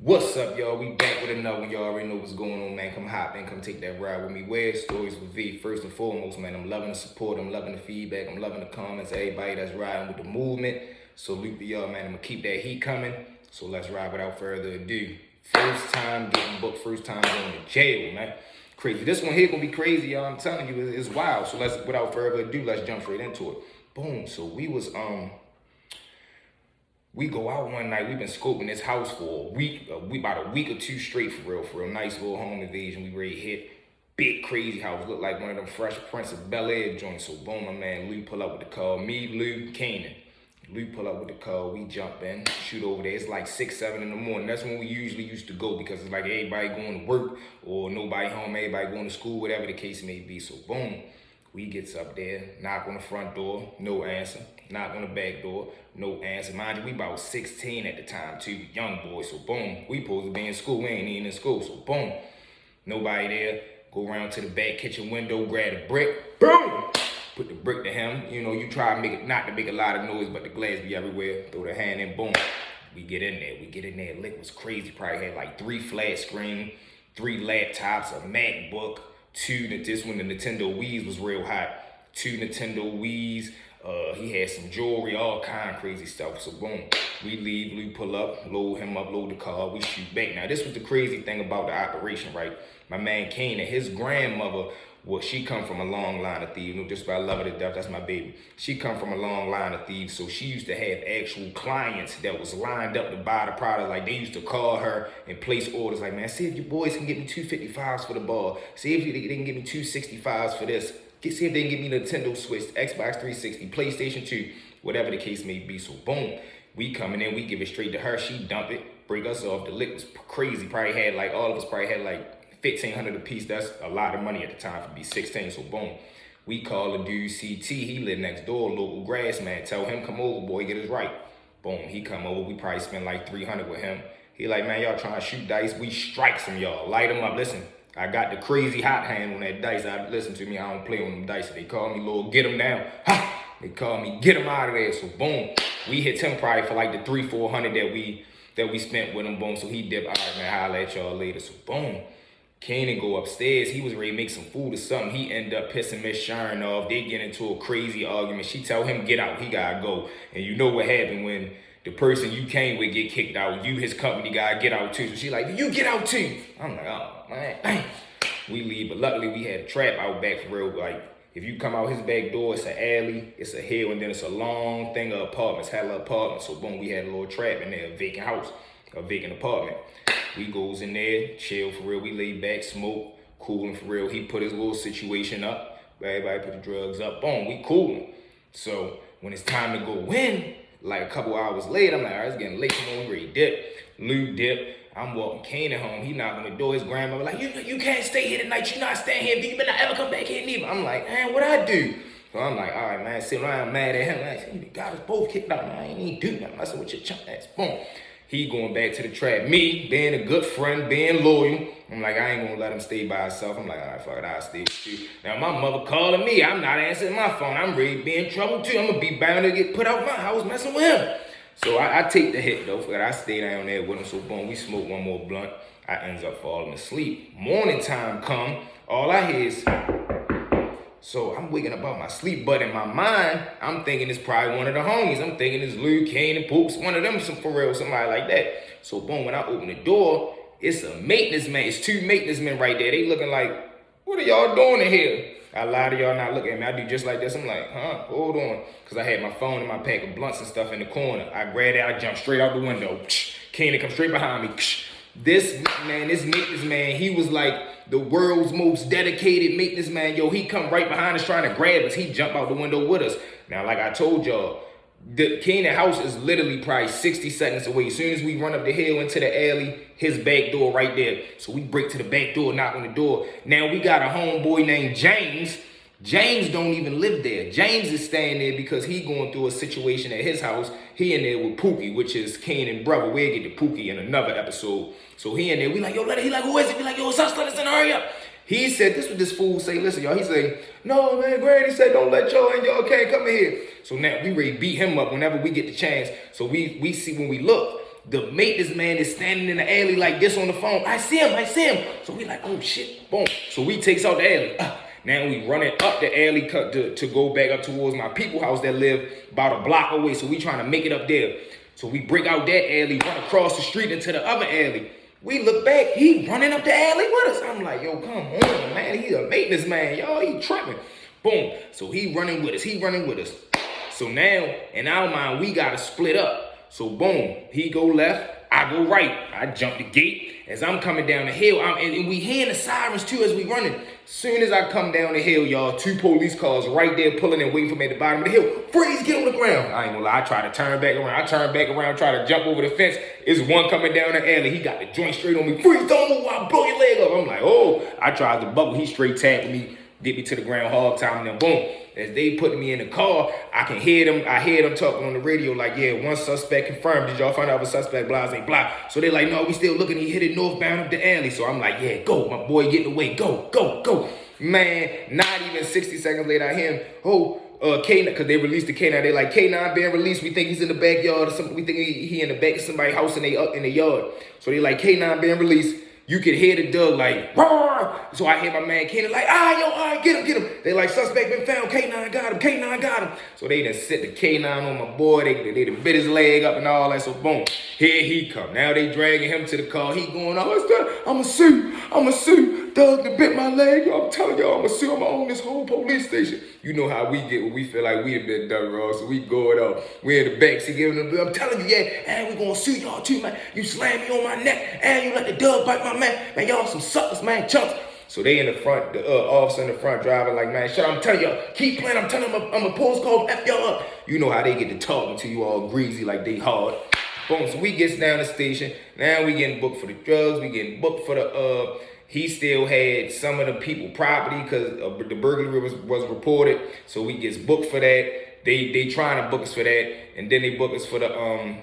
What's up, y'all? We back with another one. Y'all already know what's going on, man. Come hop in, come take that ride with me. Where's Stories with V? First and foremost, man, I'm loving the support. I'm loving the feedback. I'm loving the comments. Everybody that's riding with the movement. Salute to y'all, man. I'm going to keep that heat coming. So let's ride without further ado. First time getting booked. First time going to jail, man. Crazy. This one here going to be crazy, y'all. I'm telling you, it's wild. So without further ado, let's jump straight into it. Boom. So we go out one night. We've been scoping this house for a week, about a week or two straight for real. Nice little home invasion. We ready to hit. Big crazy house. Look like one of them Fresh Prince of Bel-Air joints. So boom, my man Lou pull up with the car. Me, Lou, Kanan. Lou pull up with the car. We jump in, shoot over there. It's like 6, 7 in the morning. That's when we usually used to go because it's like everybody going to work or nobody home, everybody going to school, whatever the case may be. So boom. We gets up there, knock on the front door, no answer. Knock on the back door, no answer. Mind you, we about 16 at the time too, young boys. So boom, we supposed to be in school. We ain't even in school. So boom, nobody there. Go around to the back kitchen window, grab a brick, boom, put the brick to him. You know, you try to make it, not to make a lot of noise, but the glass be everywhere. Throw the hand in, boom. We get in there. Lick was crazy. Probably had like 3 flat screen, 3 laptops, a MacBook. This when the Nintendo Wii's was real hot. 2 Nintendo Wii's. He had some jewelry, all kind of crazy stuff. So boom, we leave, we pull up, load him up, load the car, we shoot back. Now this was the crazy thing about the operation, right? My man Kanan, his grandmother, she come from a long line of thieves. No, just about love her to death, that's my baby. She come from a long line of thieves, so she used to have actual clients that was lined up to buy the product. Like they used to call her and place orders like, man, see if your boys can get me 255s for the ball. See if they can get me 265s for this. See if they can get me the Nintendo Switch, Xbox 360, PlayStation 2, whatever the case may be. So boom, we coming in, we give it straight to her. She dump it, break us off. The lick was crazy. Probably had like, all of us probably had like $1,500 a piece. That's a lot of money at the time for be 16. So boom, we call the dude CT. He live next door, local grass man. Tell him come over, boy, get us right. Boom, he come over. We probably spend like $300 with him. He like, man, y'all trying to shoot dice. We strike some y'all, light them up. Listen, I got the crazy hot hand on that dice. Listen to me, I don't play on them dice. They call me little get him down. Ha! They call me get him out of there. So boom, we hit him probably for like the $300-400 that we spent with him. Boom, so he dipped. All right, man, holla at y'all later. So boom, Kanan go upstairs. He was ready to make some food or something. He end up pissing Miss Sharon off. They get into a crazy argument. She tell him get out. He gotta go. And you know what happened when the person you came with get kicked out. You, his company guy, get out too. So she like, you get out too. I'm like, oh man, dang. We leave, but luckily we had a trap out back for real. Like if you come out his back door, it's an alley, it's a hill, and then it's a long thing of apartments, hella apartments. So boom, we had a little trap in there, a vacant house, a vacant apartment. We goes in there, chill for real. We lay back, smoke, cooling for real. He put his little situation up. Everybody put the drugs up. Boom, we cooling. So when it's time to go in, like a couple hours later, I'm like, all right, it's getting late. Come on, we ready dip. Lou dip. I'm walking Kanan home. He knocked on the door. His grandmother like, you can't stay here tonight. You not staying here. You better not ever come back here neither. I'm like, man, what I do? So I'm like, all right, man, sitting around mad at him. Like, you got us both kicked out, man. I ain't even do nothing. I said, what your chump ass? Boom. He going back to the trap. Me, being a good friend, being loyal. I'm like, I ain't gonna let him stay by himself. I'm like, all right, fuck it, I'll stay with you. Now my mother calling me. I'm not answering my phone. I'm ready to be in trouble too. I'm gonna be bound to get put out my house messing with him. So I take the hit though, I stay down there with him. So boom, we smoke one more blunt. I ends up falling asleep. Morning time come, all I hear is, so I'm waking up out my sleep, but in my mind, I'm thinking it's probably one of the homies. I'm thinking it's Lou, Kane, and Poops, one of them, some for real, somebody like that. So boom, when I open the door, it's a maintenance man. It's 2 maintenance men right there. They looking like, what are y'all doing in here? A lot of y'all not looking at me. I do just like this. I'm like, huh, hold on. Because I had my phone and my pack of blunts and stuff in the corner. I grabbed it, I jumped straight out the window. Kanan come straight behind me. This maintenance man, he was like the world's most dedicated maintenance man. Yo, he come right behind us trying to grab us. He jump out the window with us. Now, like I told y'all, the Kanan house is literally probably 60 seconds away. As soon as we run up the hill into the alley, his back door right there. So we break to the back door, knock on the door. Now we got a homeboy named James. James don't even live there. James is staying there because he going through a situation at his house. He in there with Pookie, which is Kanan brother. We'll get to Pookie in another episode. So he in there. We like, yo, he like, who is it? We like, yo, it's us, listen, hurry up. He said, this what this fool say, listen, y'all. He say, no, man, Granny said, don't let y'all in. Y'all can't come in here. So now we ready to beat him up whenever we get the chance. So we see when we look, The maintenance man is standing in the alley like this on the phone. I see him. So we like, oh shit, boom. So we takes out the alley. Now we running up the alley cut to go back up towards my people house that live about a block away. So we trying to make it up there. So we break out that alley, run across the street into the other alley. We look back, he running up the alley with us. I'm like, yo, come on, man. He's a maintenance man, y'all. He tripping. Boom. So he running with us. So now, in our mind, we got to split up. So boom, he go left, I go right. I jump the gate. As I'm coming down the hill, and we hearing the sirens too as we running. Soon as I come down the hill, y'all, 2 police cars right there pulling and waiting for me at the bottom of the hill. Freeze, get on the ground. I ain't gonna lie, I try to turn back around. Try to jump over the fence. It's one coming down the alley. He got the joint straight on me. Freeze, don't move, I'll blow your leg off. I'm like, oh. I tried to buckle. He straight tapped me, get me to the ground, hog time, and then boom. As they put me in the car, I can hear them. I hear them talking on the radio like, yeah, 1 suspect confirmed. Did y'all find out if a suspect blah? So they like, no, we still looking. He hit it northbound up the alley. So I'm like, yeah, go. My boy getting away. Go. Man, not even 60 seconds later, I hear him, K9, because they released the K9. They like, K9 being released. We think he's in the backyard or something. We think he in the back of somebody's house and they up in the yard. So they like, K9 being released. You could hear the dog like, roar. So I hear my man Kenan like, all right, get him. They like, suspect been found, K9 got him. So they done set the K9 on my boy. They done bit his leg up and all that. So boom, here he come. Now they dragging him to the car. He going, I'ma sue. Doug done bit my leg. I'm telling y'all, I'ma sue. I'ma own this whole police station. You know how we get when we feel like we have been done wrong. So we going up. We in the backseat giving them, I'm telling you, yeah, and we gonna sue y'all too, man. You slam me on my neck, and you let the dog bite my man. Man, y'all some suckers, man, chunks. So they in the front, the officer in the front driving like, man, shut up, I'm telling y'all, keep playing, I'm telling them I'm a post code, F y'all up. You know how they get to talking to you all greasy like they hard. Boom, so we gets down the station. Now we getting booked for the drugs. We getting booked for the, he still had some of the people property because the burglary was reported. So we gets booked for that. They trying to book us for that. And then they book us for the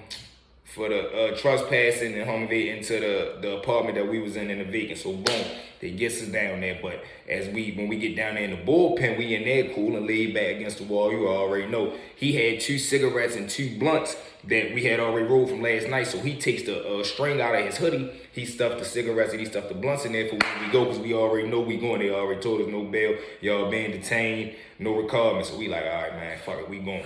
trespassing and home invading into the apartment that we was in the vacant. So boom, they gets us down there. But when we get down there in the bullpen, we in there cool and laid back against the wall. You already know. He had 2 cigarettes and 2 blunts that we had already rolled from last night. So he takes the string out of his hoodie. He stuffed the cigarettes and he stuffed the blunts in there for when we go, because we already know we going. They already told us no bail, y'all being detained, no recallment. So we like, all right, man, fuck it, we going.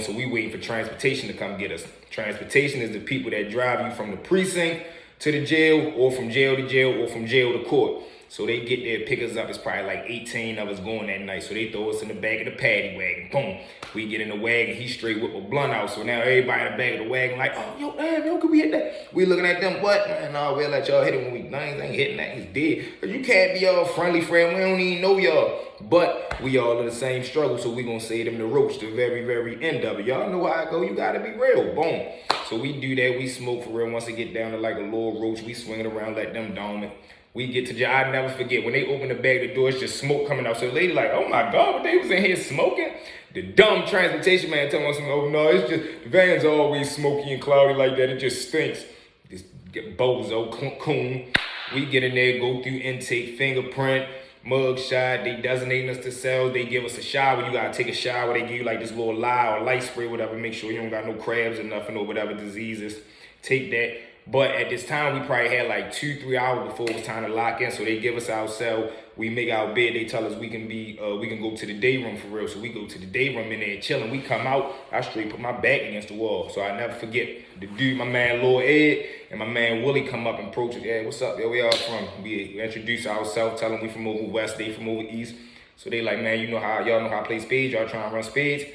So we waiting for transportation to come get us. Transportation is the people that drive you from the precinct to the jail, or from jail to jail, or from jail to court. So they get there, pick us up. It's probably like 18 of us going that night. So they throw us in the back of the paddy wagon. Boom. We get in the wagon. He straight whip a blunt out. So now everybody in the back of the wagon like, oh, yo, damn, yo, could we hit that? We looking at them, what? Man, no, we'll let y'all hit it when we ain't hitting that. He's dead. But you can't be all friendly, friend. We don't even know y'all. But we all in the same struggle. So we gonna say them the roach, the very, very end of it. Y'all know how I go. You gotta be real. Boom. So we do that. We smoke for real. Once it get down to like a little roach, we swing it around, let them dome it. We get to jail. I never forget when they open the bag, the door, it's just smoke coming out. So the lady like, oh my God, but they was in here smoking. The dumb transportation man telling us, oh no, it's just, the van's always smoky and cloudy like that. It just stinks. This bozo coon. We get in there, go through intake, fingerprint, mug shot. They designating us to cells. They give us a shower. You gotta take a shower. They give you like this little lye or light spray, whatever. Make sure you don't got no crabs or nothing or whatever diseases. Take that. But at this time, we probably had like 2-3 hours before it was time to lock in. So they give us our cell. We make our bed. They tell us we can go to the day room for real. So we go to the day room in there chilling. We come out. I straight put my back against the wall. So I never forget the dude, my man Lord Ed, and my man Willie come up and approach us. Yeah, what's up? Where we all from? We introduce ourselves, tell them we from over west, they from over east. So they like, man, y'all know how I play spades. Y'all trying to run spades.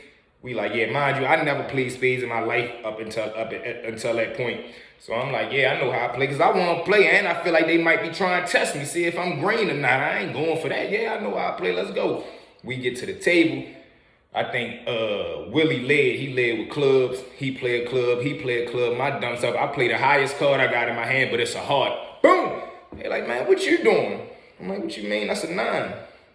We like, yeah, mind you, I never played spades in my life up until that point. So I'm like, yeah, I know how I play, because I want to play, and I feel like they might be trying to test me, see if I'm green or not. I ain't going for that. Yeah, I know how I play. Let's go. We get to the table. I think Willie led. He led with clubs. He played a club. My dumb self, I play the highest card I got in my hand, but it's a heart. Boom. They like, man, what you doing? I'm like, what you mean? That's a 9.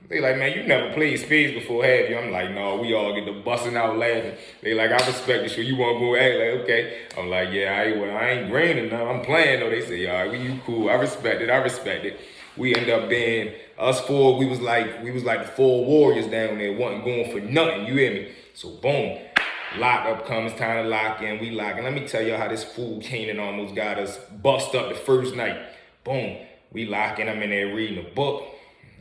They like, man, you never played spades before, have you? I'm like, no, we all get to busting out laughing. They like, I respect it, so you want to go act like, okay. I'm like, yeah, I ain't green enough. I'm playing, though. They say, all right, you cool. I respect it. We end up being, us 4, we was like the 4 warriors down there, wasn't going for nothing, you hear me? So boom, Lock up comes, time to lock in. We lock in. Let me tell y'all how this fool came and almost got us bust up the first night. Boom. We lock in. I'm in there reading a book.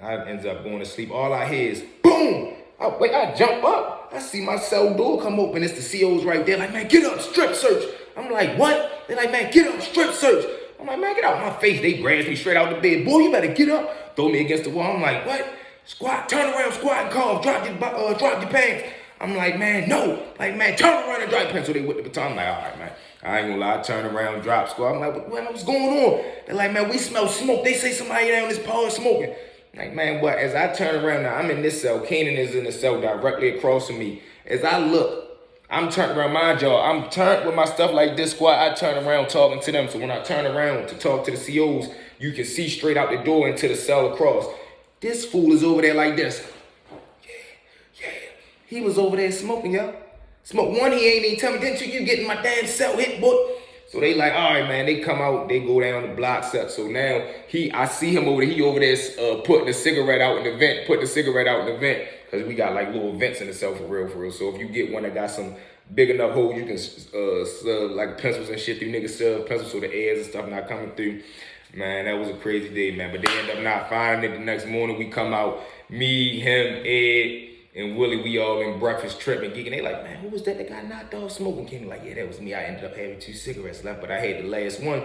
I ends up going to sleep. All I hear is boom. I jump up. I see my cell door come open. It's the COs right there. Like, man, get up, strip search. I'm like, what? They're like, man, get up, strip search. I'm like, man, get out my face. They grabs me straight out the bed. Boy, you better get up. Throw me against the wall. I'm like, what? Squat, turn around, squat and cough. Drop your pants. I'm like, man, no. Like, man, turn around and drop your pants. So they whip the baton. I'm like, all right, man. I ain't gonna lie. Turn around, drop squat. I'm like, what's going on? They're like, man, we smell smoke. They say somebody down this pole is smoking. Like, man, what? As I turn around now, I'm in this cell. Kanan is in the cell directly across from me. As I look, I'm turned around, mind y'all. I'm turned with my stuff like this squad. I turn around talking to them. So when I turn around to talk to the COs, you can see straight out the door into the cell across. This fool is over there like this. Yeah. He was over there smoking, y'all. Smoke one, he ain't even tell me, didn't you get in my damn cell hit, boy? So they like, all right, man. They come out, they go down the block set. So now I see him over there. He over there putting the cigarette out in the vent, because we got like little vents in the cell for real. So if you get one that got some big enough hole, you can like pencils and shit through. Niggas serve pencils so the airs and stuff not coming through. Man, that was a crazy day, man. But they end up not finding it. The next morning we come out, me, him, Ed, and Willie, we all in breakfast tripping, geeking. They like, man, who was that got knocked off smoking? Kenny like, yeah, that was me. I ended up having 2 cigarettes left, but I had the last one.